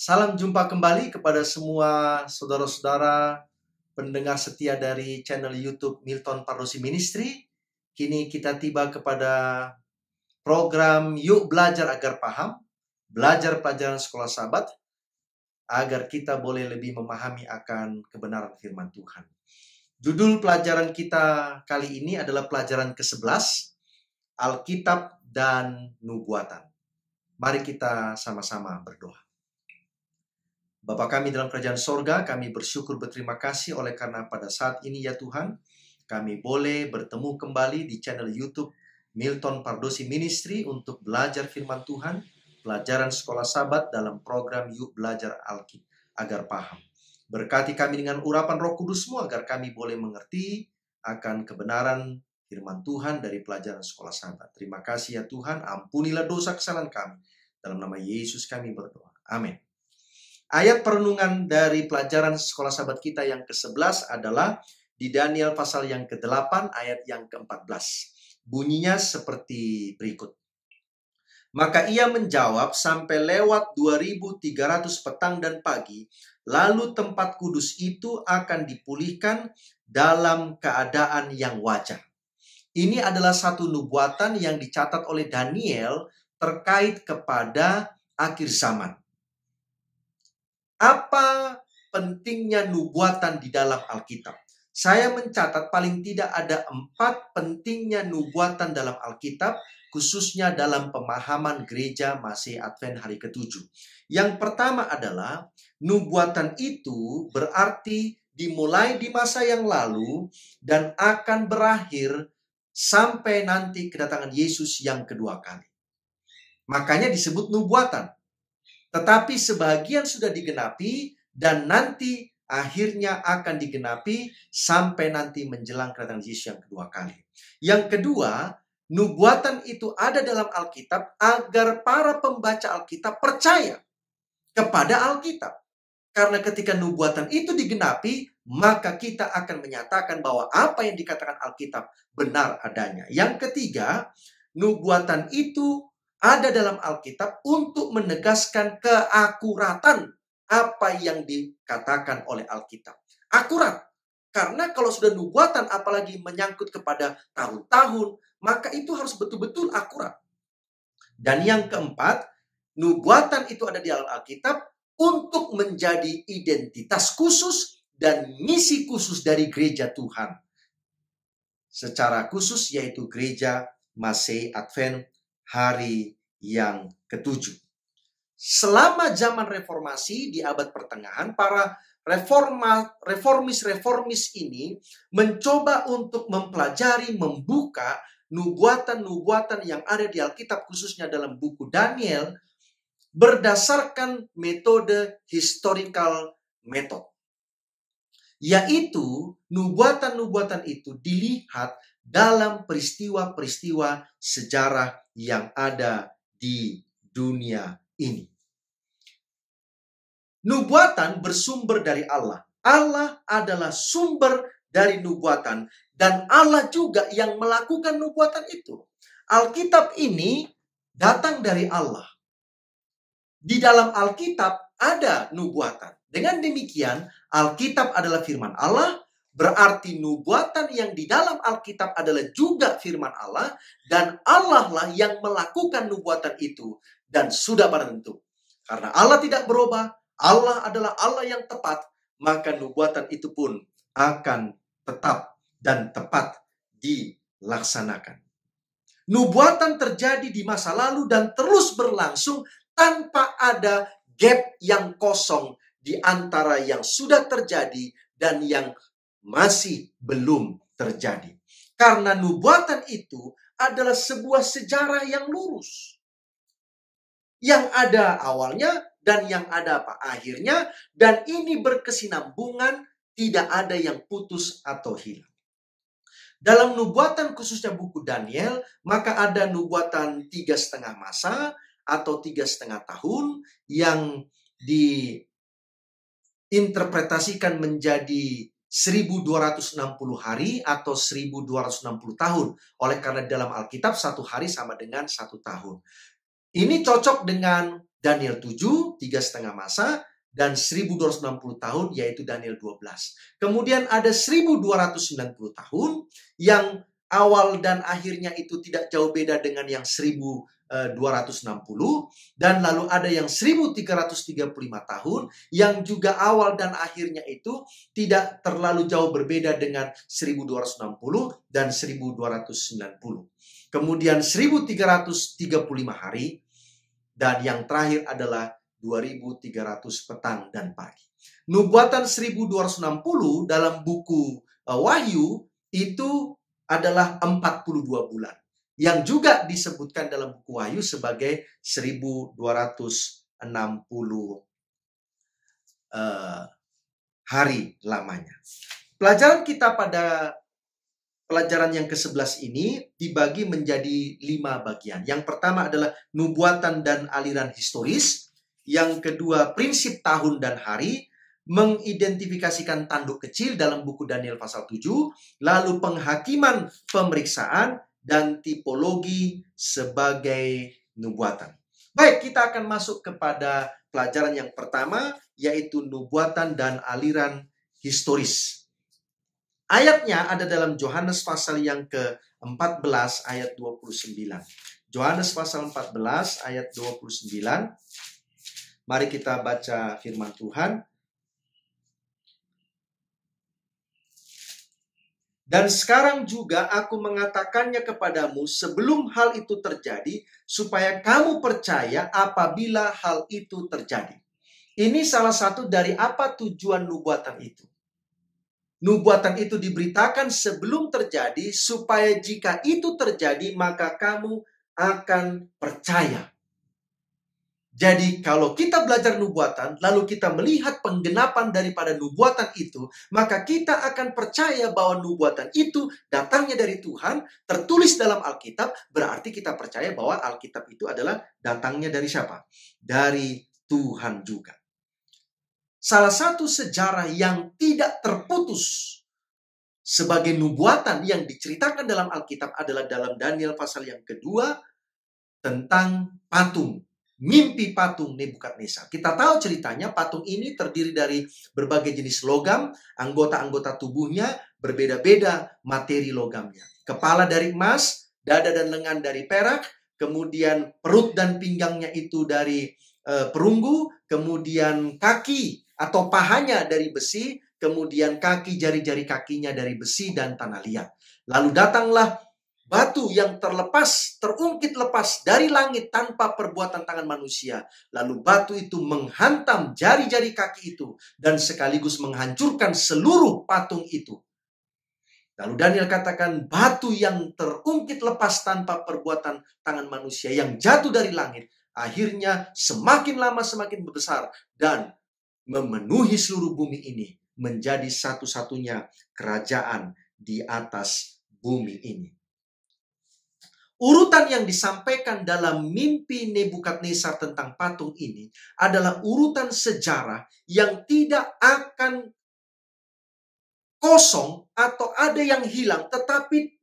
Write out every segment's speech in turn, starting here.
Salam jumpa kembali kepada semua saudara-saudara pendengar setia dari channel YouTube Milton Pardosi Ministry. Kini kita tiba kepada program Yuk Belajar Agar Paham, belajar pelajaran sekolah Sabat, agar kita boleh lebih memahami akan kebenaran firman Tuhan. Judul pelajaran kita kali ini adalah pelajaran ke-11, Alkitab dan Nubuatan. Mari kita sama-sama berdoa. Bapa kami dalam kerajaan sorga, kami bersyukur berterima kasih oleh karena pada saat ini ya Tuhan, kami boleh bertemu kembali di channel YouTube Milton Pardosi Ministry untuk belajar firman Tuhan, pelajaran sekolah Sabat dalam program Yuk Belajar Alkitab Agar Paham. Berkati kami dengan urapan Roh Kudus-Mu agar kami boleh mengerti akan kebenaran firman Tuhan dari pelajaran sekolah Sabat. Terima kasih ya Tuhan, ampunilah dosa kesalahan kami. Dalam nama Yesus kami berdoa. Amin. Ayat perenungan dari pelajaran sekolah Sabat kita yang ke-11 adalah di Daniel pasal yang ke-8 ayat yang ke-14. Bunyinya seperti berikut. Maka ia menjawab, sampai lewat 2300 petang dan pagi, lalu tempat kudus itu akan dipulihkan dalam keadaan yang wajar. Ini adalah satu nubuatan yang dicatat oleh Daniel terkait kepada akhir zaman. Apa pentingnya nubuatan di dalam Alkitab? Saya mencatat paling tidak ada 4 pentingnya nubuatan dalam Alkitab, khususnya dalam pemahaman gereja Masih Advent hari ke-7. Yang pertama adalah, nubuatan itu berarti dimulai di masa yang lalu dan akan berakhir sampai nanti kedatangan Yesus yang kedua kali. Makanya disebut nubuatan. Tetapi sebagian sudah digenapi dan nanti akhirnya akan digenapi sampai nanti menjelang kedatangan Yesus yang kedua kali. Yang kedua, nubuatan itu ada dalam Alkitab agar para pembaca Alkitab percaya kepada Alkitab. Karena ketika nubuatan itu digenapi, maka kita akan menyatakan bahwa apa yang dikatakan Alkitab benar adanya. Yang ketiga, nubuatan itu ada dalam Alkitab untuk menegaskan keakuratan apa yang dikatakan oleh Alkitab. Akurat. Karena kalau sudah nubuatan apalagi menyangkut kepada tahun-tahun, maka itu harus betul-betul akurat. Dan yang keempat, nubuatan itu ada di dalam Alkitab untuk menjadi identitas khusus dan misi khusus dari gereja Tuhan. Secara khusus yaitu gereja Masih Advent hari yang ke-7. Selama zaman reformasi di abad pertengahan, para reformis ini mencoba untuk mempelajari, membuka nubuatan-nubuatan yang ada di Alkitab, khususnya dalam buku Daniel, berdasarkan metode historical method. Yaitu nubuatan-nubuatan itu dilihat dalam peristiwa-peristiwa sejarah yang ada di dunia ini. Nubuatan bersumber dari Allah. Allah adalah sumber dari nubuatan dan Allah juga yang melakukan nubuatan itu. Alkitab ini datang dari Allah. Di dalam Alkitab ada nubuatan. Dengan demikian, Alkitab adalah firman Allah, berarti nubuatan yang di dalam Alkitab adalah juga firman Allah, dan Allah lah yang melakukan nubuatan itu, dan sudah pada tentu. Karena Allah tidak berubah, Allah adalah Allah yang tepat, maka nubuatan itu pun akan tetap dan tepat dilaksanakan. Nubuatan terjadi di masa lalu dan terus berlangsung tanpa ada gap yang kosong di antara yang sudah terjadi dan yang masih belum terjadi. Karena nubuatan itu adalah sebuah sejarah yang lurus. Yang ada awalnya dan yang ada akhirnya. Dan ini berkesinambungan, tidak ada yang putus atau hilang. Dalam nubuatan khususnya buku Daniel, maka ada nubuatan 3,5 masa atau 3,5 tahun yang diinterpretasikan menjadi 1260 hari atau 1260 tahun. Oleh karena dalam Alkitab 1 hari sama dengan 1 tahun. Ini cocok dengan Daniel 7, 3,5 masa, dan 1260 tahun, yaitu Daniel 12. Kemudian ada 1290 tahun, yang awal dan akhirnya itu tidak jauh beda dengan yang 1260. Dan lalu ada yang 1335 tahun, yang juga awal dan akhirnya itu tidak terlalu jauh berbeda dengan 1260 dan 1290. Kemudian 1335 hari, dan yang terakhir adalah 2300 petang dan pagi. Nubuatan 1260 dalam buku Wahyu itu adalah 42 bulan. Yang juga disebutkan dalam buku Wahyu sebagai 1260 hari lamanya. Pelajaran kita pada pelajaran yang ke-11 ini dibagi menjadi 5 bagian. Yang pertama adalah nubuatan dan aliran historis. Yang kedua, prinsip tahun dan hari, mengidentifikasikan tanduk kecil dalam buku Daniel pasal 7, lalu penghakiman pemeriksaan, dan tipologi sebagai nubuatan. Baik, kita akan masuk kepada pelajaran yang pertama, yaitu nubuatan dan aliran historis. Ayatnya ada dalam Yohanes pasal yang ke-14 ayat 29. Yohanes pasal 14 ayat 29. Mari kita baca firman Tuhan. Dan sekarang juga aku mengatakannya kepadamu sebelum hal itu terjadi, supaya kamu percaya apabila hal itu terjadi. Ini salah satu dari apa tujuan nubuatan itu. Nubuatan itu diberitakan sebelum terjadi, supaya jika itu terjadi, maka kamu akan percaya. Jadi kalau kita belajar nubuatan, lalu kita melihat penggenapan daripada nubuatan itu, maka kita akan percaya bahwa nubuatan itu datangnya dari Tuhan, tertulis dalam Alkitab, berarti kita percaya bahwa Alkitab itu adalah datangnya dari siapa? Dari Tuhan juga. Salah satu sejarah yang tidak terputus sebagai nubuatan yang diceritakan dalam Alkitab adalah dalam Daniel pasal yang kedua tentang patung. Mimpi patung Nebukadnezar. Kita tahu ceritanya, patung ini terdiri dari berbagai jenis logam, anggota-anggota tubuhnya berbeda-beda materi logamnya. Kepala dari emas, dada dan lengan dari perak, kemudian perut dan pinggangnya itu dari perunggu, kemudian kaki atau pahanya dari besi, kemudian kaki, jari-jari kakinya dari besi dan tanah liat. Lalu datanglah batu yang terungkit lepas dari langit tanpa perbuatan tangan manusia. Lalu batu itu menghantam jari-jari kaki itu dan sekaligus menghancurkan seluruh patung itu. Lalu Daniel katakan, batu yang terungkit lepas tanpa perbuatan tangan manusia yang jatuh dari langit, akhirnya semakin lama semakin besar dan memenuhi seluruh bumi ini, menjadi satu-satunya kerajaan di atas bumi ini. Urutan yang disampaikan dalam mimpi Nebukadnezar tentang patung ini adalah urutan sejarah yang tidak akan kosong atau ada yang hilang, tetapi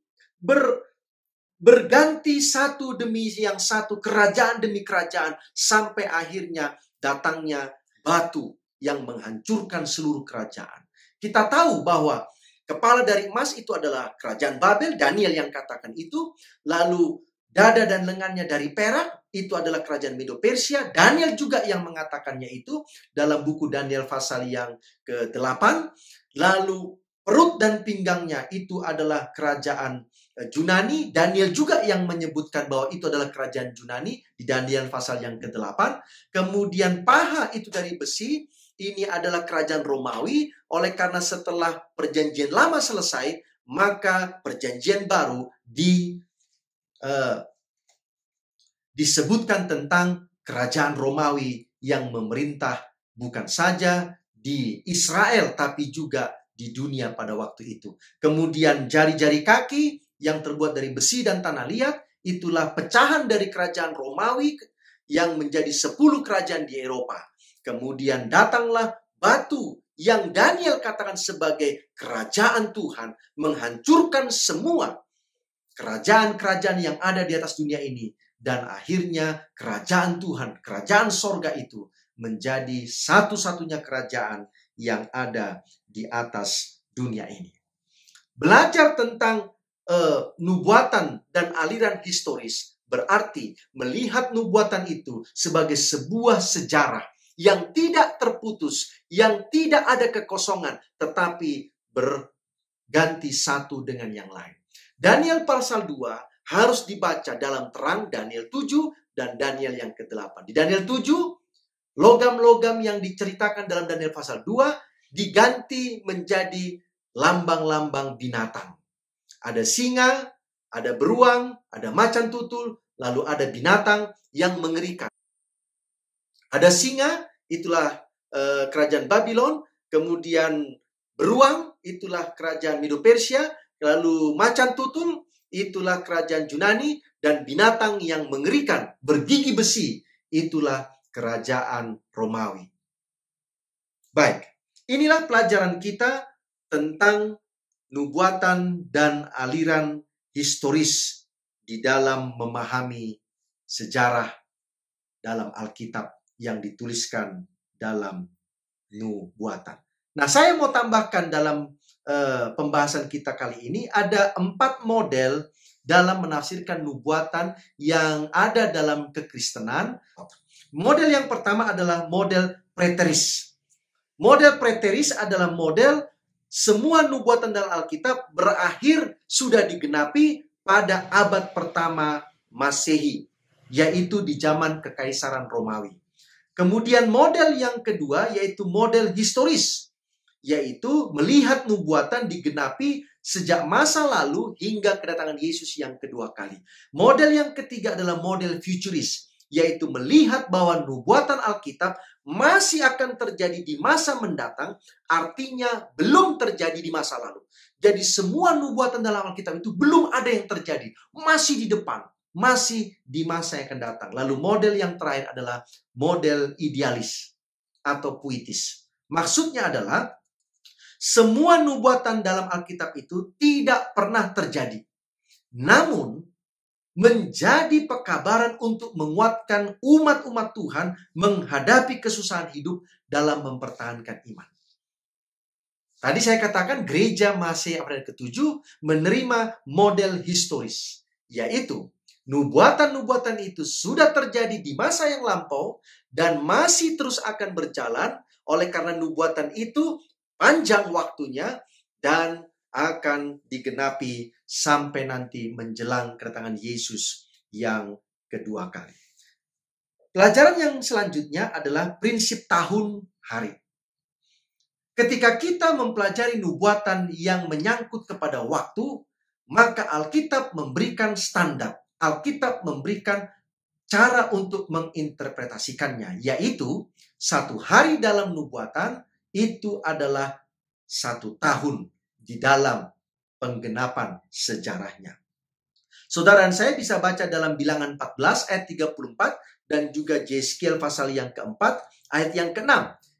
berganti satu demi yang satu, kerajaan demi kerajaan, sampai akhirnya datangnya batu yang menghancurkan seluruh kerajaan. Kita tahu bahwa kepala dari emas itu adalah kerajaan Babel, Daniel yang katakan itu. Lalu dada dan lengannya dari perak, itu adalah kerajaan Medo-Persia. Daniel juga yang mengatakannya itu dalam buku Daniel pasal yang ke-8. Lalu perut dan pinggangnya itu adalah kerajaan Yunani. Daniel juga yang menyebutkan bahwa itu adalah kerajaan Yunani di Daniel pasal yang ke-8. Kemudian paha itu dari besi. Ini adalah kerajaan Romawi. Oleh karena setelah perjanjian lama selesai, maka perjanjian baru disebutkan tentang kerajaan Romawi yang memerintah bukan saja di Israel, tapi juga di dunia pada waktu itu. Kemudian jari-jari kaki yang terbuat dari besi dan tanah liat, itulah pecahan dari kerajaan Romawi yang menjadi 10 kerajaan di Eropa. Kemudian datanglah batu yang Daniel katakan sebagai kerajaan Tuhan, menghancurkan semua kerajaan-kerajaan yang ada di atas dunia ini dan akhirnya kerajaan Tuhan, kerajaan sorga itu menjadi satu-satunya kerajaan yang ada di atas dunia ini. Belajar tentang nubuatan dan aliran historis berarti melihat nubuatan itu sebagai sebuah sejarah yang tidak terputus, yang tidak ada kekosongan, tetapi berganti satu dengan yang lain. Daniel pasal 2 harus dibaca dalam terang Daniel 7 dan Daniel yang ke-8. Di Daniel 7, logam-logam yang diceritakan dalam Daniel pasal 2 diganti menjadi lambang-lambang binatang. Ada singa, ada beruang, ada macan tutul, lalu ada binatang yang mengerikan. Ada singa, itulah kerajaan Babylon, kemudian beruang, itulah kerajaan Medo-Persia, lalu macan tutul, itulah kerajaan Yunani, dan binatang yang mengerikan, bergigi besi, itulah kerajaan Romawi. Baik, inilah pelajaran kita tentang nubuatan dan aliran historis di dalam memahami sejarah dalam Alkitab yang dituliskan dalam nubuatan. Nah, saya mau tambahkan dalam pembahasan kita kali ini ada 4 model dalam menafsirkan nubuatan yang ada dalam kekristenan. Model yang pertama adalah model preteris. Model preteris adalah model semua nubuatan dalam Alkitab berakhir sudah digenapi pada abad pertama Masehi, yaitu di zaman Kekaisaran Romawi. Kemudian model yang kedua yaitu model historis, yaitu melihat nubuatan digenapi sejak masa lalu hingga kedatangan Yesus yang kedua kali. Model yang ketiga adalah model futuris, yaitu melihat bahwa nubuatan Alkitab masih akan terjadi di masa mendatang, artinya belum terjadi di masa lalu. Jadi semua nubuatan dalam Alkitab itu belum ada yang terjadi, masih di depan, masih di masa yang akan datang. Lalu model yang terakhir adalah model idealis atau puitis. Maksudnya adalah semua nubuatan dalam Alkitab itu tidak pernah terjadi, namun menjadi pekabaran untuk menguatkan umat-umat Tuhan menghadapi kesusahan hidup dalam mempertahankan iman. Tadi saya katakan gereja Masehi abad ke-7 menerima model historis, yaitu nubuatan-nubuatan itu sudah terjadi di masa yang lampau dan masih terus akan berjalan oleh karena nubuatan itu panjang waktunya dan akan digenapi sampai nanti menjelang kedatangan Yesus yang kedua kali. Pelajaran yang selanjutnya adalah prinsip tahun hari. Ketika kita mempelajari nubuatan yang menyangkut kepada waktu, maka Alkitab memberikan standar. Alkitab memberikan cara untuk menginterpretasikannya, yaitu 1 hari dalam nubuatan itu adalah 1 tahun di dalam penggenapan sejarahnya. Saudara dan saya bisa baca dalam Bilangan 14 ayat 34 dan juga Yeskiel pasal yang keempat ayat yang ke-6,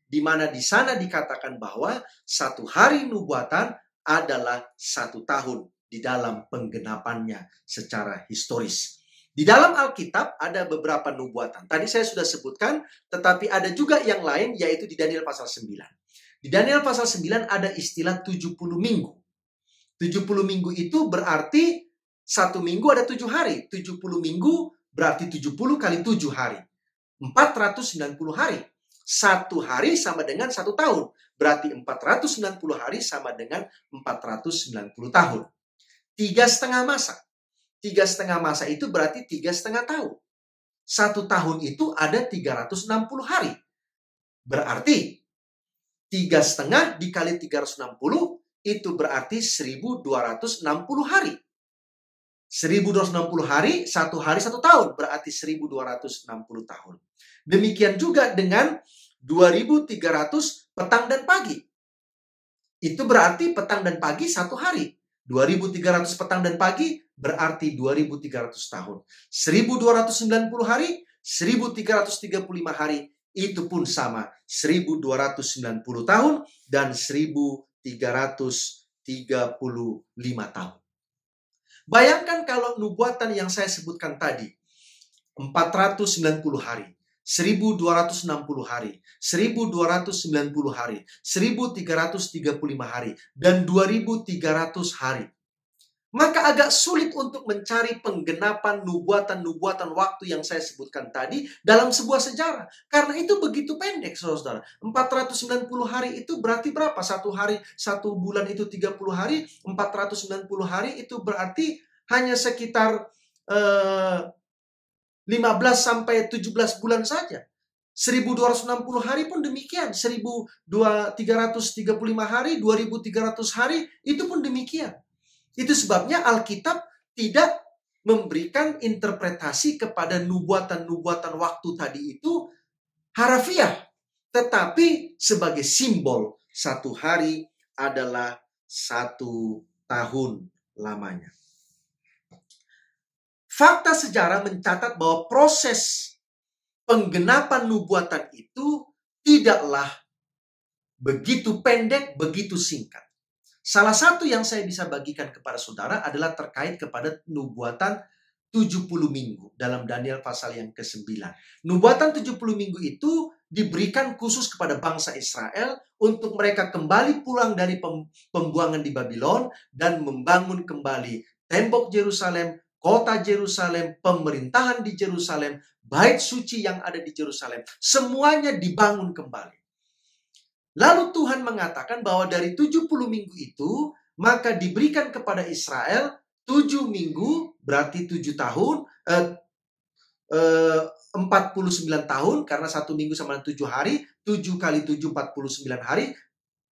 di mana di sana dikatakan bahwa 1 hari nubuatan adalah 1 tahun di dalam penggenapannya secara historis. Di dalam Alkitab ada beberapa nubuatan. Tadi saya sudah sebutkan, tetapi ada juga yang lain, yaitu di Daniel pasal 9. Di Daniel pasal 9 ada istilah 70 minggu. 70 minggu itu berarti 1 minggu ada 7 hari. 70 minggu berarti 70 kali 7 hari. 490 hari. 1 hari sama dengan 1 tahun. Berarti 490 hari sama dengan 490 tahun. 3,5 masa. 3,5 masa itu berarti 3,5 tahun. 1 tahun itu ada 360 hari. Berarti 3,5 dikali 360 itu berarti 1.260 hari. 1.260 hari, 1 hari 1 tahun, berarti 1.260 tahun. Demikian juga dengan 2.300 petang dan pagi. Itu berarti petang dan pagi 1 hari. 2.300 petang dan pagi berarti 2.300 tahun. 1.290 hari, 1.335 hari, itu pun sama. 1.290 tahun dan 1.335 tahun. Bayangkan kalau nubuatan yang saya sebutkan tadi 490 hari, 1260 hari, 1290 hari, 1335 hari, dan 2300 hari. Maka agak sulit untuk mencari penggenapan nubuatan-nubuatan waktu yang saya sebutkan tadi dalam sebuah sejarah. Karena itu begitu pendek, saudara-saudara. 490 hari itu berarti berapa? Satu hari, satu bulan itu 30 hari. 490 hari itu berarti hanya sekitar 15 sampai 17 bulan saja. 1260 hari pun demikian. 1335 hari, 2300 hari, itu pun demikian. Itu sebabnya Alkitab tidak memberikan interpretasi kepada nubuatan-nubuatan waktu tadi itu harafiah. Tetapi sebagai simbol satu hari adalah 1 tahun lamanya. Fakta sejarah mencatat bahwa proses penggenapan nubuatan itu tidaklah begitu pendek, begitu singkat. Salah satu yang saya bisa bagikan kepada saudara adalah terkait kepada nubuatan 70 minggu dalam Daniel pasal yang ke-9. Nubuatan 70 minggu itu diberikan khusus kepada bangsa Israel untuk mereka kembali pulang dari pembuangan di Babylon dan membangun kembali tembok Yerusalem, kota Yerusalem, pemerintahan di Yerusalem, bait suci yang ada di Yerusalem. Semuanya dibangun kembali. Lalu Tuhan mengatakan bahwa dari 70 minggu itu, maka diberikan kepada Israel 7 minggu, berarti 7 tahun, 49 tahun, karena 1 minggu sama 7 hari, 7 kali 7, 49 hari,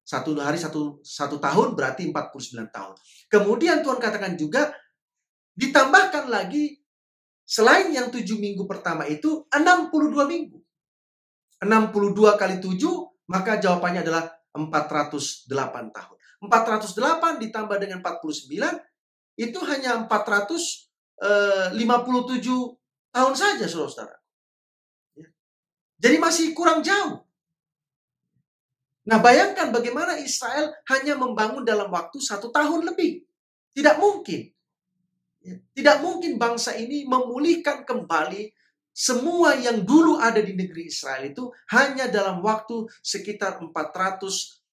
1 hari 1 tahun, berarti 49 tahun. Kemudian Tuhan katakan juga, ditambahkan lagi, selain yang 7 minggu pertama itu, 62 minggu. 62 kali 7, maka jawabannya adalah 408 tahun. 408 ditambah dengan 49, itu hanya 457 tahun saja, saudara-saudara. Jadi masih kurang jauh. Nah, bayangkan bagaimana Israel hanya membangun dalam waktu 1 tahun lebih. Tidak mungkin. Tidak mungkin bangsa ini memulihkan kembali semua yang dulu ada di negeri Israel itu hanya dalam waktu sekitar 470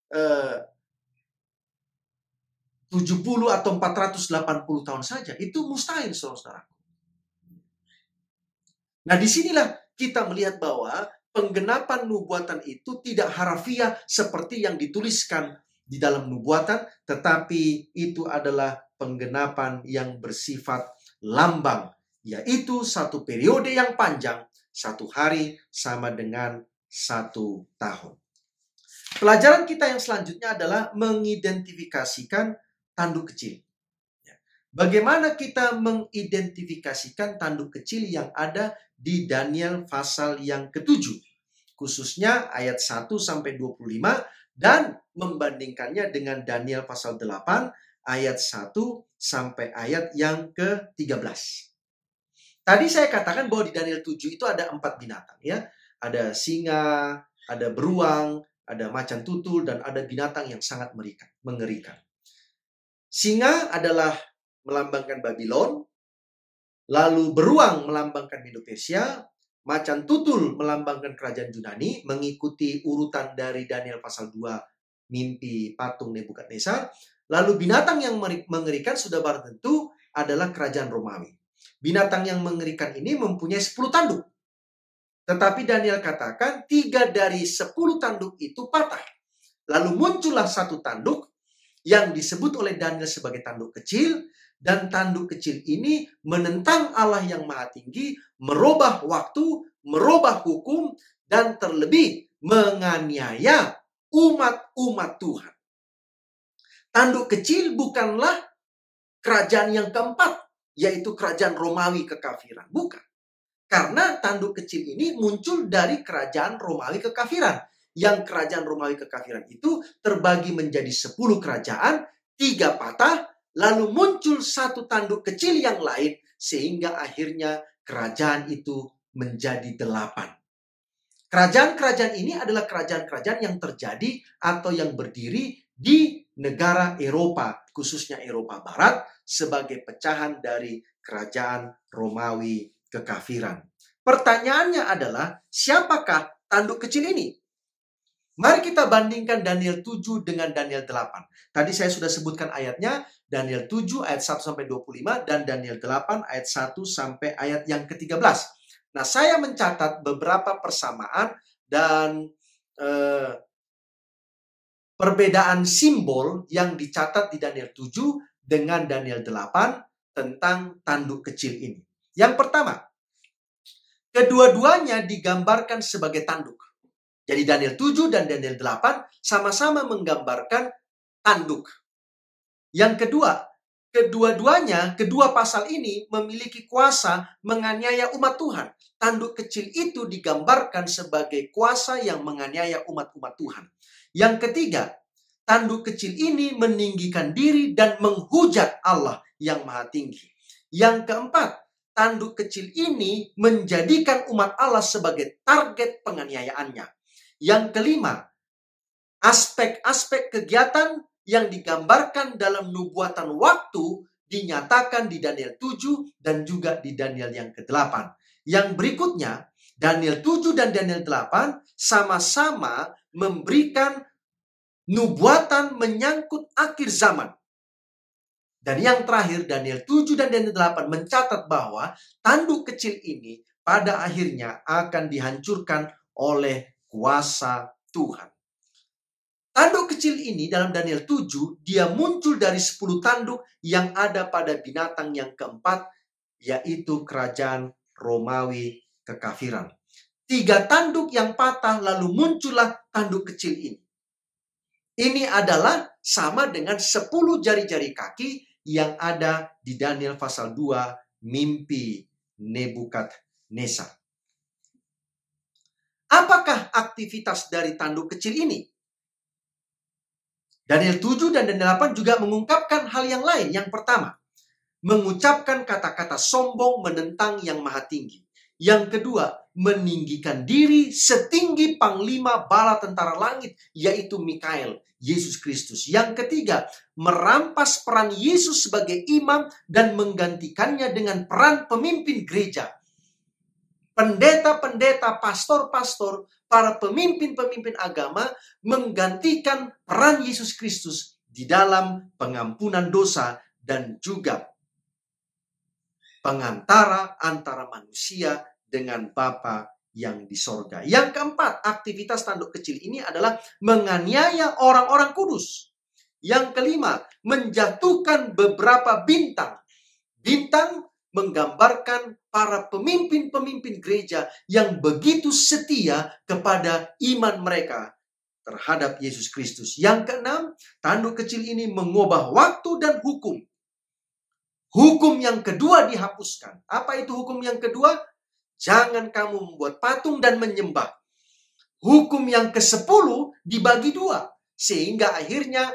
atau 480 tahun saja. Itu mustahil, saudara-saudara. Nah, disinilah kita melihat bahwa penggenapan nubuatan itu tidak harafiah seperti yang dituliskan di dalam nubuatan, tetapi itu adalah penggenapan yang bersifat lambang, yaitu satu periode yang panjang, 1 hari sama dengan 1 tahun. Pelajaran kita yang selanjutnya adalah mengidentifikasikan tanduk kecil. Bagaimana kita mengidentifikasikan tanduk kecil yang ada di Daniel pasal yang ke-7, khususnya ayat 1 sampai 25, dan membandingkannya dengan Daniel pasal 8 ayat 1 sampai ayat yang ke-13. Tadi saya katakan bahwa di Daniel 7 itu ada 4 binatang, ya. Ada singa, ada beruang, ada macan tutul, dan ada binatang yang sangat mengerikan. Singa adalah melambangkan Babylon, lalu beruang melambangkan Medo-Persia, macan tutul melambangkan kerajaan Yunani, mengikuti urutan dari Daniel pasal 2, mimpi patung Nebukadnezar. Lalu binatang yang mengerikan sudah barang tentu adalah kerajaan Romawi. Binatang yang mengerikan ini mempunyai 10 tanduk. Tetapi Daniel katakan 3 dari 10 tanduk itu patah. Lalu muncullah 1 tanduk yang disebut oleh Daniel sebagai tanduk kecil. Dan tanduk kecil ini menentang Allah yang Maha Tinggi, merubah waktu, merubah hukum, dan terlebih menganiaya umat-umat Tuhan. Tanduk kecil bukanlah kerajaan yang keempat, yaitu kerajaan Romawi kekafiran. Bukan. Karena tanduk kecil ini muncul dari kerajaan Romawi kekafiran. Yang kerajaan Romawi kekafiran itu terbagi menjadi 10 kerajaan, 3 patah, lalu muncul 1 tanduk kecil yang lain, sehingga akhirnya kerajaan itu menjadi 8. Kerajaan-kerajaan ini adalah kerajaan-kerajaan yang terjadi atau yang berdiri di negara Eropa, khususnya Eropa Barat, sebagai pecahan dari kerajaan Romawi kekafiran. Pertanyaannya adalah, siapakah tanduk kecil ini? Mari kita bandingkan Daniel 7 dengan Daniel 8. Tadi saya sudah sebutkan ayatnya, Daniel 7 ayat 1 sampai 25 dan Daniel 8 ayat 1 sampai ayat yang ke-13. Nah, saya mencatat beberapa persamaan dan perbedaan simbol yang dicatat di Daniel 7 dengan Daniel 8 tentang tanduk kecil ini. Yang pertama, kedua-duanya digambarkan sebagai tanduk. Jadi Daniel 7 dan Daniel 8 sama-sama menggambarkan tanduk. Yang kedua, kedua-duanya, kedua pasal ini memiliki kuasa menganiaya umat Tuhan. Tanduk kecil itu digambarkan sebagai kuasa yang menganiaya umat-umat Tuhan. Yang ketiga, tanduk kecil ini meninggikan diri dan menghujat Allah yang maha tinggi. Yang keempat, tanduk kecil ini menjadikan umat Allah sebagai target penganiayaannya. Yang kelima, aspek-aspek kegiatan yang digambarkan dalam nubuatan waktu dinyatakan di Daniel 7 dan juga di Daniel yang ke-8. Yang berikutnya, Daniel 7 dan Daniel 8 sama-sama memberikan nubuatan menyangkut akhir zaman. Dan yang terakhir, Daniel 7 dan Daniel 8 mencatat bahwa tanduk kecil ini pada akhirnya akan dihancurkan oleh kuasa Tuhan. Tanduk kecil ini dalam Daniel 7, dia muncul dari 10 tanduk yang ada pada binatang yang keempat, yaitu kerajaan Romawi kekafiran. 3 tanduk yang patah, lalu muncullah tanduk kecil ini. Ini adalah sama dengan 10 jari-jari kaki yang ada di Daniel pasal 2, mimpi Nebukadnezar. Apakah aktivitas dari tanduk kecil ini? Daniel 7 dan Daniel 8 juga mengungkapkan hal yang lain. Yang pertama, mengucapkan kata-kata sombong menentang yang maha tinggi. Yang kedua, meninggikan diri setinggi panglima bala tentara langit, yaitu Mikael, Yesus Kristus. Yang ketiga, merampas peran Yesus sebagai imam dan menggantikannya dengan peran pemimpin gereja. Pendeta-pendeta, pastor-pastor, para pemimpin-pemimpin agama menggantikan peran Yesus Kristus di dalam pengampunan dosa dan juga pengantara antara manusia dengan Bapa yang di sorga. Yang keempat, aktivitas tanduk kecil ini adalah menganiaya orang-orang kudus. Yang kelima, menjatuhkan beberapa bintang. Bintang menggambarkan para pemimpin-pemimpin gereja yang begitu setia kepada iman mereka terhadap Yesus Kristus. Yang keenam, tanduk kecil ini mengubah waktu dan hukum. Hukum yang kedua dihapuskan. Apa itu hukum yang kedua? Jangan kamu membuat patung dan menyembah. Hukum yang ke-10 dibagi 2. Sehingga akhirnya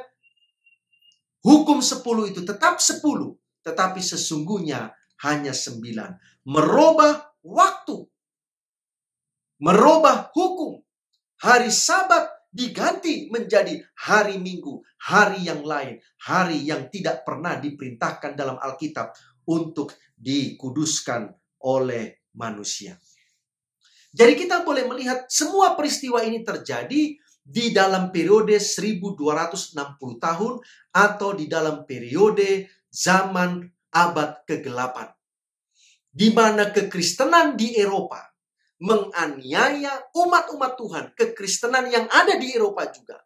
hukum 10 itu tetap 10. Tetapi sesungguhnya hanya 9. Merubah waktu. Merubah hukum. Hari Sabat diganti menjadi hari Minggu. Hari yang lain. Hari yang tidak pernah diperintahkan dalam Alkitab untuk dikuduskan oleh manusia. Jadi kita boleh melihat semua peristiwa ini terjadi di dalam periode 1260 tahun atau di dalam periode zaman abad kegelapan, di mana kekristenan di Eropa menganiaya umat-umat Tuhan. Kekristenan yang ada di Eropa juga.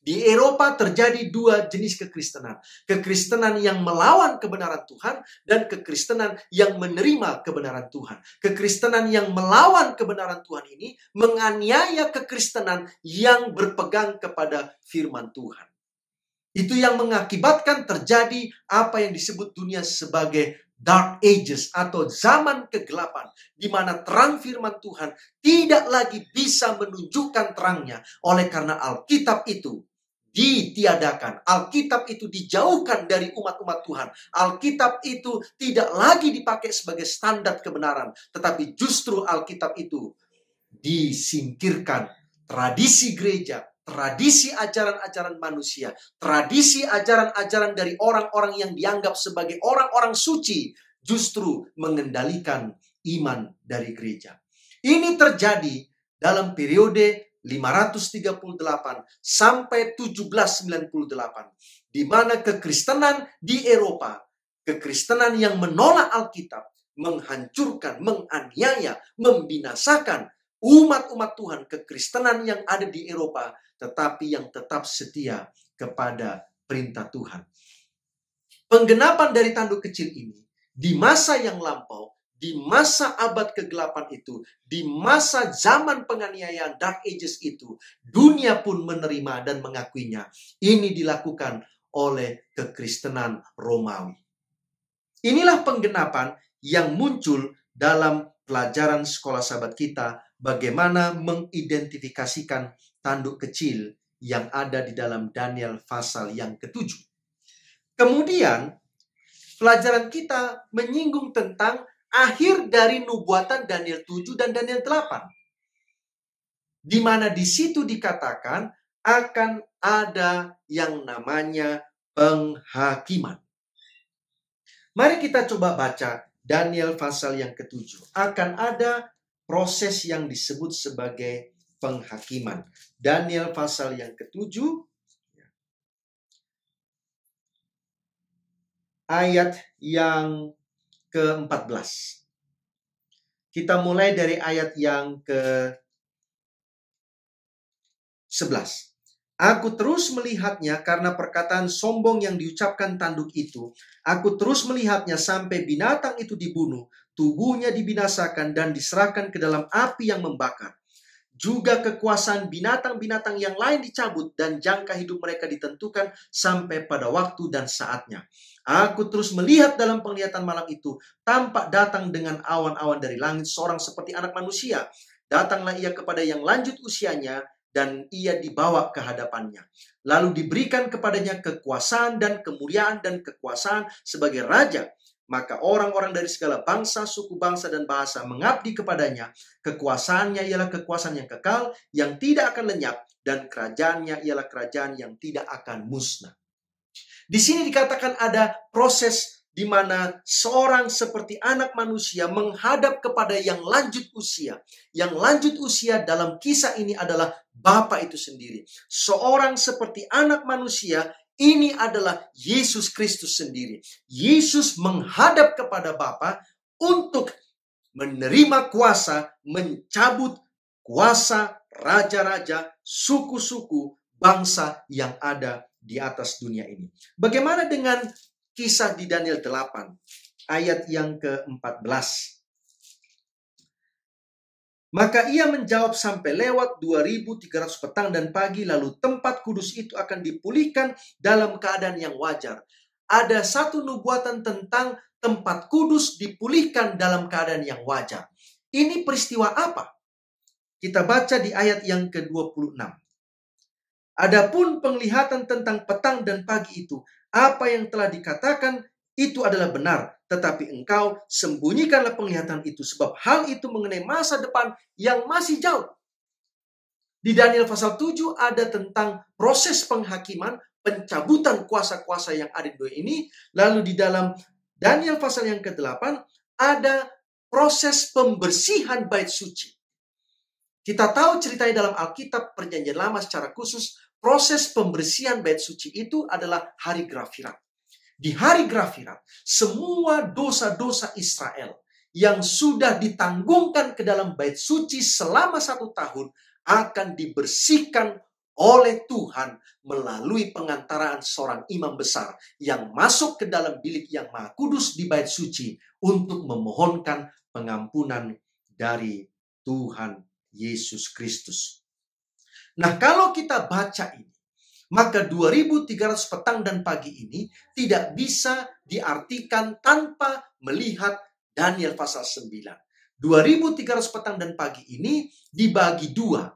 Di Eropa terjadi 2 jenis kekristenan. Kekristenan yang melawan kebenaran Tuhan dan kekristenan yang menerima kebenaran Tuhan. Kekristenan yang melawan kebenaran Tuhan ini menganiaya kekristenan yang berpegang kepada firman Tuhan. Itu yang mengakibatkan terjadi apa yang disebut dunia sebagai Dark Ages atau zaman kegelapan, di mana terang firman Tuhan tidak lagi bisa menunjukkan terangnya. Oleh karena Alkitab itu ditiadakan, Alkitab itu dijauhkan dari umat-umat Tuhan. Alkitab itu tidak lagi dipakai sebagai standar kebenaran, tetapi justru Alkitab itu disingkirkan. Tradisi gereja, tradisi ajaran-ajaran manusia, tradisi ajaran-ajaran dari orang-orang yang dianggap sebagai orang-orang suci justru mengendalikan iman dari gereja. Ini terjadi dalam periode 538 sampai 1798, di mana kekristenan di Eropa, kekristenan yang menolak Alkitab, menghancurkan, menganiaya, membinasakan umat-umat Tuhan, kekristenan yang ada di Eropa, tetapi yang tetap setia kepada perintah Tuhan. Penggenapan dari tanduk kecil ini di masa yang lampau, di masa abad kegelapan itu, di masa zaman penganiayaan Dark Ages itu, dunia pun menerima dan mengakuinya. Ini dilakukan oleh kekristenan Romawi. Inilah penggenapan yang muncul dalam pelajaran sekolah sahabat kita, bagaimana mengidentifikasikan tanduk kecil yang ada di dalam Daniel pasal yang ke-7. Kemudian, pelajaran kita menyinggung tentang akhir dari nubuatan Daniel 7 dan Daniel 8. Di mana di situ dikatakan akan ada yang namanya penghakiman. Mari kita coba baca Daniel pasal yang ke-7. Akan ada proses yang disebut sebagai penghakiman. Daniel pasal yang ke-7. Ayat yang ke-14. Kita mulai dari ayat yang ke-11. Aku terus melihatnya karena perkataan sombong yang diucapkan tanduk itu. Aku terus melihatnya sampai binatang itu dibunuh, tubuhnya dibinasakan dan diserahkan ke dalam api yang membakar. Juga kekuasaan binatang-binatang yang lain dicabut dan jangka hidup mereka ditentukan sampai pada waktu dan saatnya. Aku terus melihat dalam penglihatan malam itu, tampak datang dengan awan-awan dari langit seorang seperti anak manusia. Datanglah ia kepada yang lanjut usianya dan ia dibawa ke hadapannya. Lalu diberikan kepadanya kekuasaan dan kemuliaan dan kekuasaan sebagai raja. Maka orang-orang dari segala bangsa, suku bangsa, dan bahasa mengabdi kepadanya. Kekuasaannya ialah kekuasaan yang kekal, yang tidak akan lenyap, dan kerajaannya ialah kerajaan yang tidak akan musnah. Di sini dikatakan ada proses di mana seorang seperti anak manusia menghadap kepada yang lanjut usia. Yang lanjut usia dalam kisah ini adalah Bapa itu sendiri. Seorang seperti anak manusia, ini adalah Yesus Kristus sendiri. Yesus menghadap kepada Bapa untuk menerima kuasa, mencabut kuasa raja-raja, suku-suku, bangsa yang ada di atas dunia ini. Bagaimana dengan kisah di Daniel 8 ayat yang ke-14? Maka ia menjawab sampai lewat 2300 petang dan pagi, lalu tempat kudus itu akan dipulihkan dalam keadaan yang wajar. Ada satu nubuatan tentang tempat kudus dipulihkan dalam keadaan yang wajar. Ini peristiwa apa? Kita baca di ayat yang ke-26. Adapun penglihatan tentang petang dan pagi itu, apa yang telah dikatakan itu adalah benar, tetapi engkau sembunyikanlah penglihatan itu, sebab hal itu mengenai masa depan yang masih jauh. Di Daniel pasal 7 ada tentang proses penghakiman, pencabutan kuasa-kuasa yang ada di dunia ini. Lalu di dalam Daniel pasal yang ke-8 ada proses pembersihan bait suci. Kita tahu ceritanya dalam Alkitab Perjanjian Lama secara khusus, proses pembersihan bait suci itu adalah hari Grafirat. Di hari Grafirat, semua dosa-dosa Israel yang sudah ditanggungkan ke dalam bait suci selama 1 tahun akan dibersihkan oleh Tuhan melalui pengantaraan seorang imam besar yang masuk ke dalam bilik yang maha kudus di bait suci untuk memohonkan pengampunan dari Tuhan Yesus Kristus. Nah, kalau kita baca ini, maka 2300 petang dan pagi ini tidak bisa diartikan tanpa melihat Daniel pasal 9. 2300 petang dan pagi ini dibagi dua.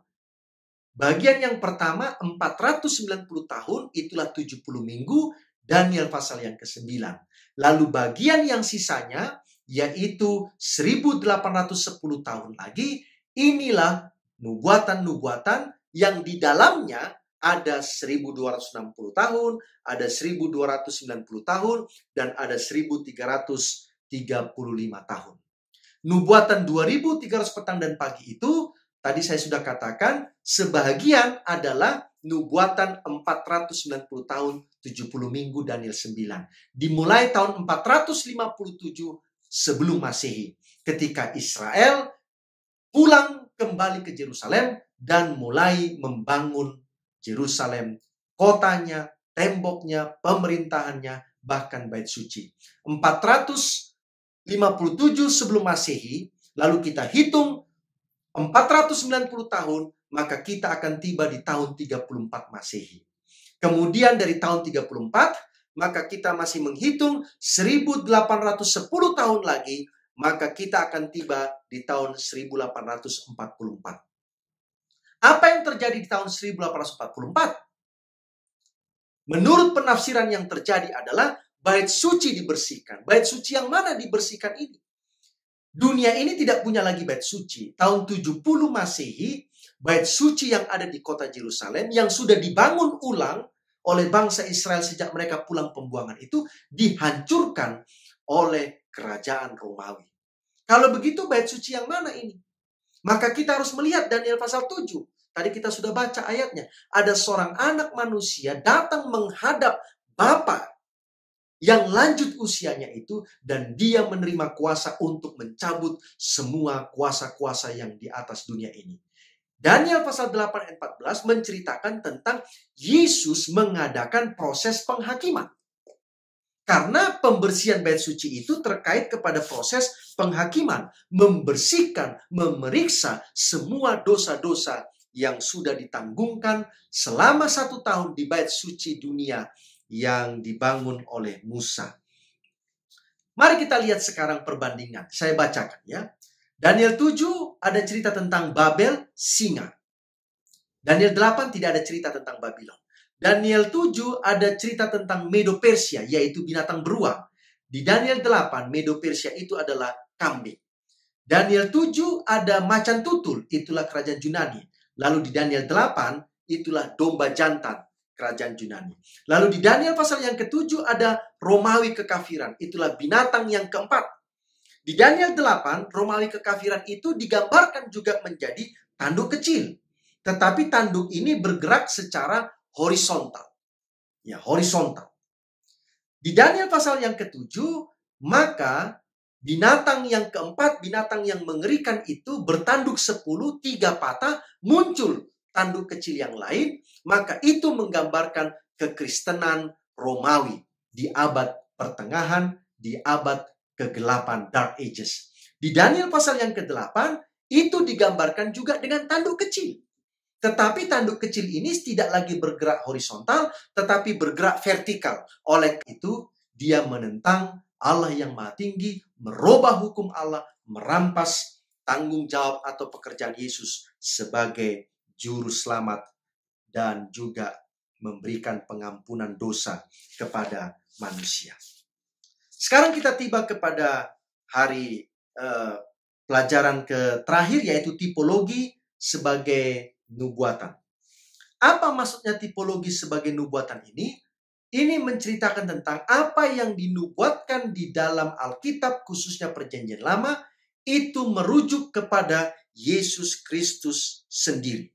Bagian yang pertama 490 tahun, itulah 70 minggu, Daniel pasal yang ke-9. Lalu bagian yang sisanya, yaitu 1810 tahun lagi, inilah nubuatan-nubuatan yang di dalamnya ada 1260 tahun, ada 1290 tahun, dan ada 1335 tahun. Nubuatan 2300 petang dan pagi itu, tadi saya sudah katakan, sebahagian adalah nubuatan 490 tahun, 70 minggu Daniel 9. Dimulai tahun 457 sebelum Masehi, ketika Israel pulang kembali ke Yerusalem dan mulai membangun Yerusalem, kotanya, temboknya, pemerintahannya, bahkan bait suci. 457 sebelum Masehi, lalu kita hitung 490 tahun, maka kita akan tiba di tahun 34 Masehi. Kemudian dari tahun 34, maka kita masih menghitung 1810 tahun lagi, maka kita akan tiba di tahun 1844. Apa yang terjadi di tahun 1844? Menurut penafsiran yang terjadi adalah bait suci dibersihkan. Bait suci yang mana dibersihkan ini? Dunia ini tidak punya lagi bait suci. Tahun 70 Masehi, bait suci yang ada di kota Yerusalem yang sudah dibangun ulang oleh bangsa Israel sejak mereka pulang pembuangan itu dihancurkan oleh kerajaan Romawi. Kalau begitu bait suci yang mana ini? Maka kita harus melihat Daniel pasal 7. Tadi kita sudah baca ayatnya. Ada seorang anak manusia datang menghadap Bapa yang lanjut usianya itu, dan dia menerima kuasa untuk mencabut semua kuasa-kuasa yang di atas dunia ini. Daniel pasal 8 ayat 14 menceritakan tentang Yesus mengadakan proses penghakiman. Karena pembersihan bait suci itu terkait kepada proses penghakiman, membersihkan, memeriksa semua dosa-dosa yang sudah ditanggungkan selama 1 tahun di bait suci dunia yang dibangun oleh Musa. Mari kita lihat sekarang perbandingan. Saya bacakan ya. Daniel 7 ada cerita tentang Babel, singa. Daniel 8 tidak ada cerita tentang Babylon. Daniel 7 ada cerita tentang Medo Persia, yaitu binatang beruang. Di Daniel 8, Medo Persia itu adalah kambing. Daniel 7 ada macan tutul, itulah kerajaan Yunani. Lalu di Daniel 8, itulah domba jantan, kerajaan Yunani. Lalu di Daniel pasal yang ke-7 ada Romawi kekafiran, itulah binatang yang keempat. Di Daniel 8, Romawi kekafiran itu digambarkan juga menjadi tanduk kecil. Tetapi tanduk ini bergerak secara horizontal. Ya, horizontal. Di Daniel pasal yang ke-7, maka binatang yang keempat, binatang yang mengerikan itu bertanduk 10, 3 patah, muncul tanduk kecil yang lain, maka itu menggambarkan kekristenan Romawi di abad pertengahan, di abad kegelapan, Dark Ages. Di Daniel pasal yang ke-8, itu digambarkan juga dengan tanduk kecil. Tetapi tanduk kecil ini tidak lagi bergerak horizontal, tetapi bergerak vertikal. Oleh itu, dia menentang Allah yang Maha Tinggi, merubah hukum Allah, merampas tanggung jawab atau pekerjaan Yesus sebagai juru selamat, dan juga memberikan pengampunan dosa kepada manusia. Sekarang kita tiba kepada hari pelajaran terakhir, yaitu tipologi sebagai nubuatan. Apa maksudnya tipologi sebagai nubuatan ini? Ini menceritakan tentang apa yang dinubuatkan di dalam Alkitab, khususnya Perjanjian Lama, itu merujuk kepada Yesus Kristus sendiri.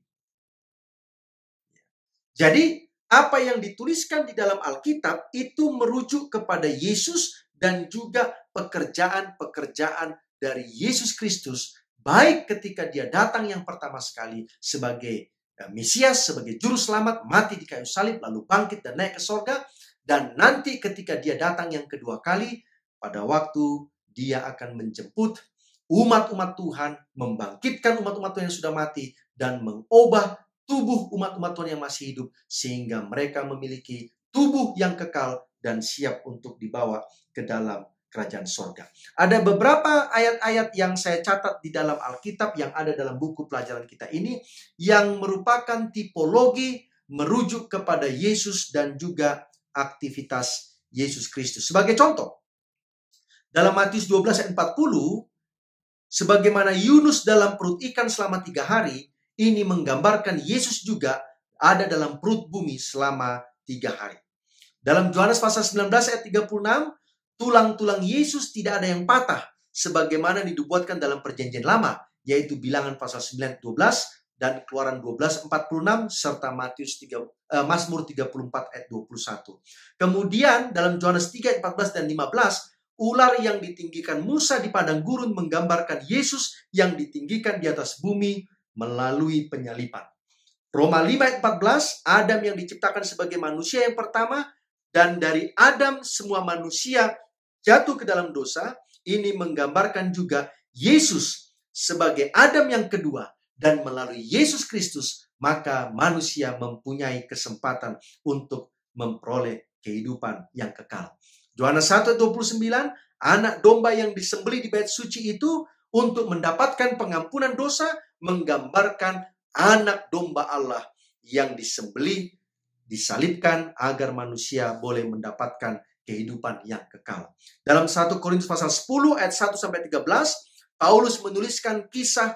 Jadi, apa yang dituliskan di dalam Alkitab itu merujuk kepada Yesus dan juga pekerjaan-pekerjaan dari Yesus Kristus, baik ketika dia datang yang pertama sekali sebagai Mesias, sebagai juru selamat, mati di kayu salib, lalu bangkit dan naik ke sorga, dan nanti ketika dia datang yang kedua kali, pada waktu dia akan menjemput umat-umat Tuhan, membangkitkan umat-umat Tuhan yang sudah mati, dan mengubah tubuh umat-umat Tuhan yang masih hidup, sehingga mereka memiliki tubuh yang kekal dan siap untuk dibawa ke dalam kerajaan sorga. Ada beberapa ayat-ayat yang saya catat di dalam Alkitab yang ada dalam buku pelajaran kita ini, yang merupakan tipologi merujuk kepada Yesus dan juga aktivitas Yesus Kristus. Sebagai contoh, dalam Matius 12 ayat 40, sebagaimana Yunus dalam perut ikan selama 3 hari, ini menggambarkan Yesus juga ada dalam perut bumi selama 3 hari. Dalam Yohanes pasal 19 ayat 36, tulang-tulang Yesus tidak ada yang patah, sebagaimana dinubuatkan dalam perjanjian lama, yaitu Bilangan pasal 9 ayat 12 dan Keluaran 12:46 serta Mazmur 34 ayat 21. Kemudian dalam Yohanes 3 ayat 14 dan 15, ular yang ditinggikan Musa di padang gurun menggambarkan Yesus yang ditinggikan di atas bumi melalui penyalipan. Roma 5 ayat 14, Adam yang diciptakan sebagai manusia yang pertama, dan dari Adam semua manusia jatuh ke dalam dosa. Ini menggambarkan juga Yesus sebagai Adam yang kedua, dan melalui Yesus Kristus maka manusia mempunyai kesempatan untuk memperoleh kehidupan yang kekal. Yohanes 1 ayat 29, anak domba yang disembelih di bait suci itu untuk mendapatkan pengampunan dosa menggambarkan anak domba Allah yang disembelih, disalibkan agar manusia boleh mendapatkan kehidupan yang kekal. Dalam 1 Korintus pasal 10 ayat 1-13, Paulus menuliskan kisah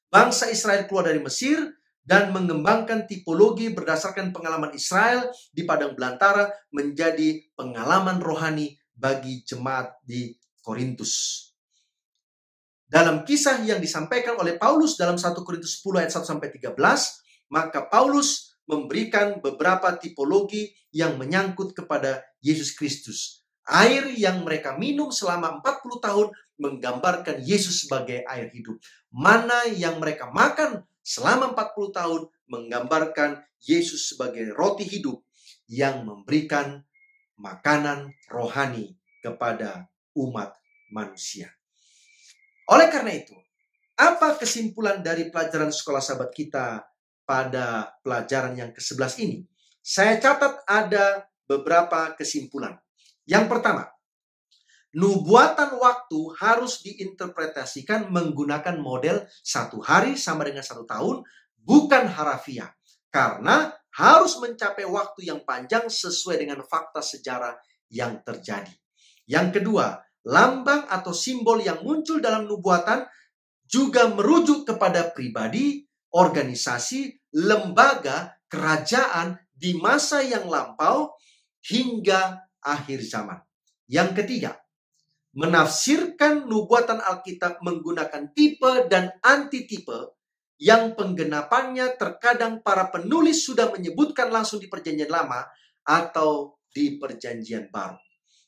bangsa Israel keluar dari Mesir dan mengembangkan tipologi berdasarkan pengalaman Israel di padang belantara menjadi pengalaman rohani bagi jemaat di Korintus. Dalam kisah yang disampaikan oleh Paulus dalam 1 Korintus 10 ayat 1-13, maka Paulus memberikan beberapa tipologi yang menyangkut kepada Yesus Kristus. Air yang mereka minum selama 40 tahun menggambarkan Yesus sebagai air hidup. Mana yang mereka makan selama 40 tahun menggambarkan Yesus sebagai roti hidup yang memberikan makanan rohani kepada umat manusia. Oleh karena itu, apa kesimpulan dari pelajaran sekolah sahabat kita pada pelajaran yang ke-11 ini? Saya catat ada beberapa kesimpulan. Yang pertama, nubuatan waktu harus diinterpretasikan menggunakan model 1 hari sama dengan 1 tahun, bukan harafiah. Karena harus mencapai waktu yang panjang sesuai dengan fakta sejarah yang terjadi. Yang kedua, lambang atau simbol yang muncul dalam nubuatan juga merujuk kepada pribadi, organisasi, lembaga, kerajaan di masa yang lampau hingga akhir zaman. Yang ketiga, menafsirkan nubuatan Alkitab menggunakan tipe dan antitipe yang penggenapannya terkadang para penulis sudah menyebutkan langsung di Perjanjian Lama atau di Perjanjian Baru.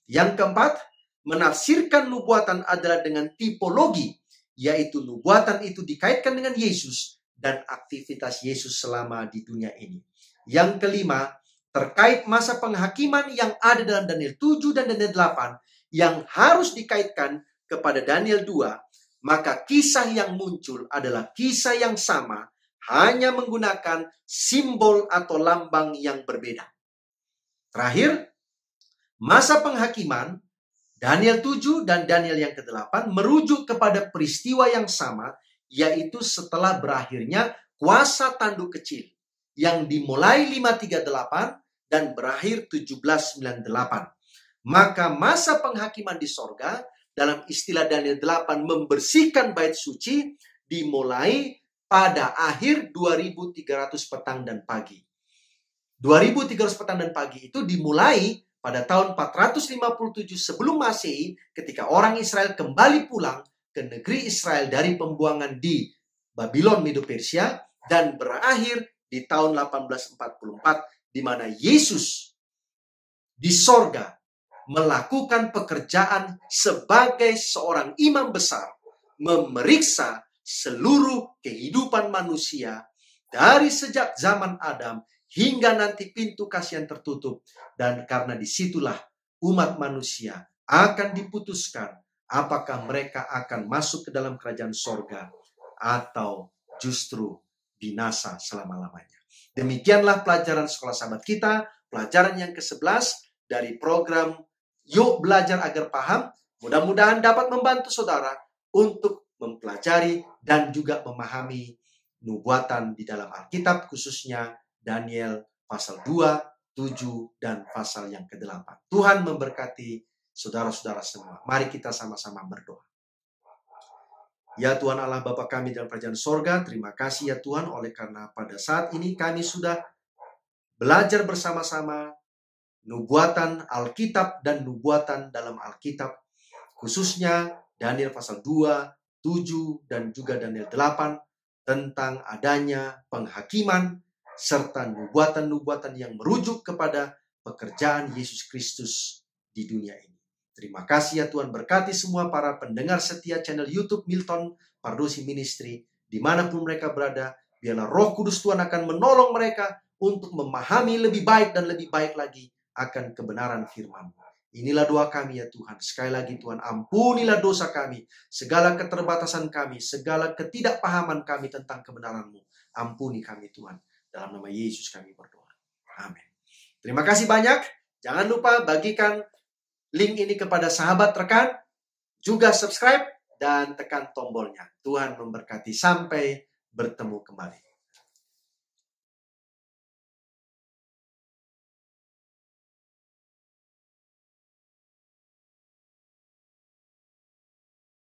Yang keempat, menafsirkan nubuatan adalah dengan tipologi, yaitu nubuatan itu dikaitkan dengan Yesus dan aktivitas Yesus selama di dunia ini. Yang kelima, terkait masa penghakiman yang ada dalam Daniel 7 dan Daniel 8 yang harus dikaitkan kepada Daniel 2, maka kisah yang muncul adalah kisah yang sama, hanya menggunakan simbol atau lambang yang berbeda. Terakhir, masa penghakiman Daniel 7 dan Daniel yang ke-8 merujuk kepada peristiwa yang sama, yaitu setelah berakhirnya kuasa tanduk kecil yang dimulai 538 dan berakhir 1798. Maka masa penghakiman di sorga, dalam istilah Daniel 8, membersihkan bait suci, dimulai pada akhir 2300 petang dan pagi. 2300 petang dan pagi itu dimulai pada tahun 457 sebelum Masehi, ketika orang Israel kembali pulang ke negeri Israel dari pembuangan di Babylon Medo Persia, dan berakhir di tahun 1844, di mana Yesus di sorga melakukan pekerjaan sebagai seorang imam besar, memeriksa seluruh kehidupan manusia dari sejak zaman Adam hingga nanti pintu kasihan tertutup. Dan karena disitulah umat manusia akan diputuskan apakah mereka akan masuk ke dalam kerajaan sorga atau justru binasa selama-lamanya. Demikianlah pelajaran sekolah sahabat kita, pelajaran yang ke-11 dari program Yuk Belajar Agar Paham. Mudah-mudahan dapat membantu saudara untuk mempelajari dan juga memahami nubuatan di dalam Alkitab, khususnya Daniel pasal 2, 7, dan pasal yang ke-8. Tuhan memberkati saudara-saudara semua. Mari kita sama-sama berdoa. Ya Tuhan Allah Bapa kami dalam kerajaan sorga, terima kasih ya Tuhan, oleh karena pada saat ini kami sudah belajar bersama-sama nubuatan Alkitab dan nubuatan dalam Alkitab, khususnya Daniel pasal 2, 7, dan juga Daniel 8 tentang adanya penghakiman serta nubuatan-nubuatan yang merujuk kepada pekerjaan Yesus Kristus di dunia ini. Terima kasih ya Tuhan, berkati semua para pendengar setia channel YouTube Milton Pardosi Ministry dimanapun mereka berada. Biarlah Roh Kudus Tuhan akan menolong mereka untuk memahami lebih baik dan lebih baik lagi akan kebenaran firman-Mu. Inilah doa kami ya Tuhan. Sekali lagi Tuhan, ampunilah dosa kami, segala keterbatasan kami, segala ketidakpahaman kami tentang kebenaran-Mu. Ampuni kami Tuhan. Dalam nama Yesus kami berdoa. Amin. Terima kasih banyak. Jangan lupa bagikan link ini kepada sahabat rekan. Juga subscribe dan tekan tombolnya. Tuhan memberkati. Sampai bertemu kembali.